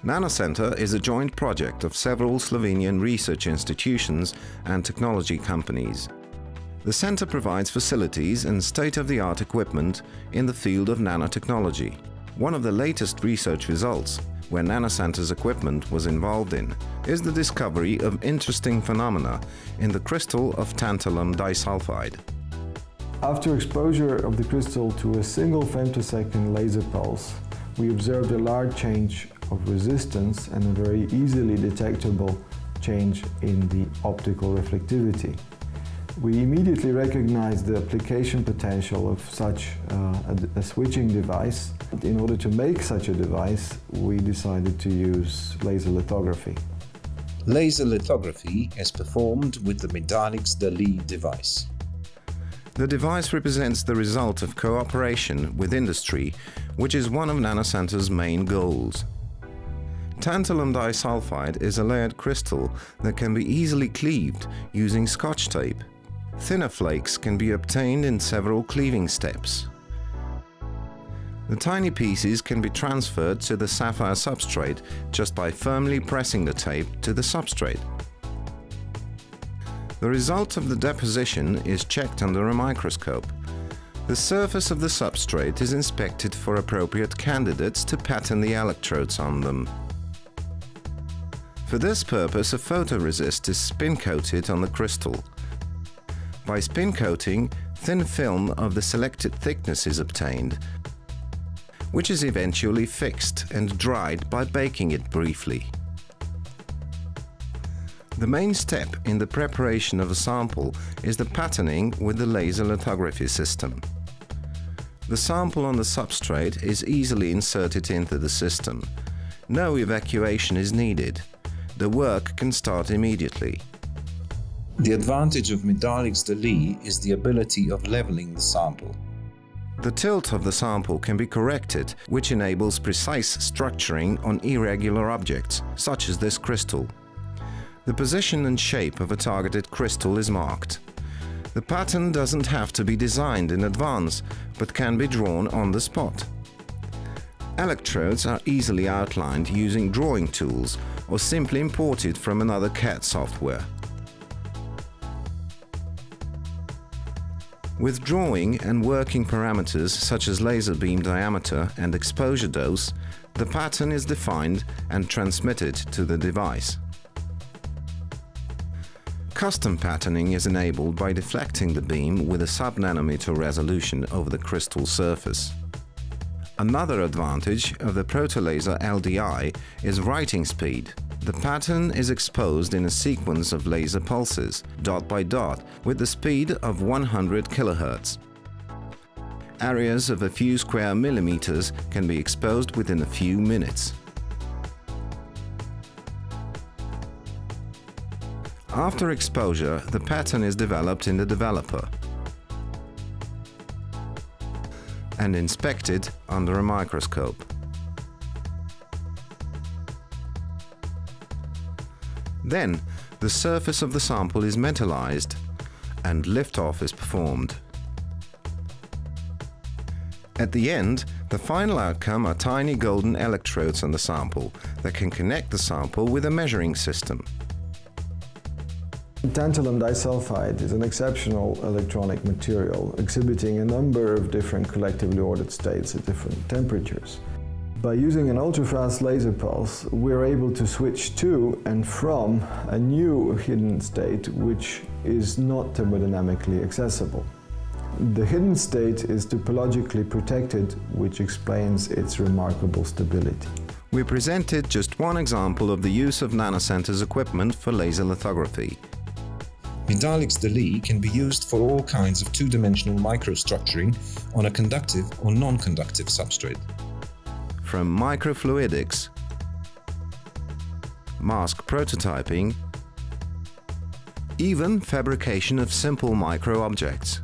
Nanocenter is a joint project of several Slovenian research institutions and technology companies. The center provides facilities and state-of-the-art equipment in the field of nanotechnology. One of the latest research results, where Nanocenter's equipment was involved in, is the discovery of interesting phenomena in the crystal of tantalum disulfide. After exposure of the crystal to a single femtosecond laser pulse, we observed a large change of resistance and a very easily detectable change in the optical reflectivity. We immediately recognized the application potential of such a switching device. In order to make such a device, we decided to use laser lithography. Laser lithography is performed with the Midalix device. The device represents the result of cooperation with industry, which is one of Nanocenter's main goals. Tantalum disulfide is a layered crystal that can be easily cleaved using Scotch tape. Thinner flakes can be obtained in several cleaving steps. The tiny pieces can be transferred to the sapphire substrate just by firmly pressing the tape to the substrate. The result of the deposition is checked under a microscope. The surface of the substrate is inspected for appropriate candidates to pattern the electrodes on them. For this purpose, a photoresist is spin-coated on the crystal. By spin coating, thin film of the selected thickness is obtained, which is eventually fixed and dried by baking it briefly. The main step in the preparation of a sample is the patterning with the laser lithography system. The sample on the substrate is easily inserted into the system. No evacuation is needed. The work can start immediately. The advantage of Midalix is the ability of leveling the sample. The tilt of the sample can be corrected, which enables precise structuring on irregular objects, such as this crystal. The position and shape of a targeted crystal is marked. The pattern doesn't have to be designed in advance, but can be drawn on the spot. Electrodes are easily outlined using drawing tools or simply imported from another CAD software. With drawing and working parameters such as laser beam diameter and exposure dose, the pattern is defined and transmitted to the device. Custom patterning is enabled by deflecting the beam with a sub-nanometer resolution over the crystal surface. Another advantage of the protolaser LDI is writing speed. The pattern is exposed in a sequence of laser pulses, dot by dot, with the speed of 100 kHz. Areas of a few square millimeters can be exposed within a few minutes. After exposure, the pattern is developed in the developer and inspected under a microscope. Then, the surface of the sample is metallized and liftoff is performed. At the end, the final outcome are tiny golden electrodes on the sample that can connect the sample with a measuring system. Tantalum disulfide is an exceptional electronic material exhibiting a number of different collectively ordered states at different temperatures. By using an ultrafast laser pulse, we're able to switch to and from a new hidden state which is not thermodynamically accessible. The hidden state is topologically protected, which explains its remarkable stability. We presented just one example of the use of Nanocenter's equipment for laser lithography. Midalix can be used for all kinds of two-dimensional microstructuring on a conductive or non-conductive substrate. From microfluidics, mask prototyping, even fabrication of simple micro-objects.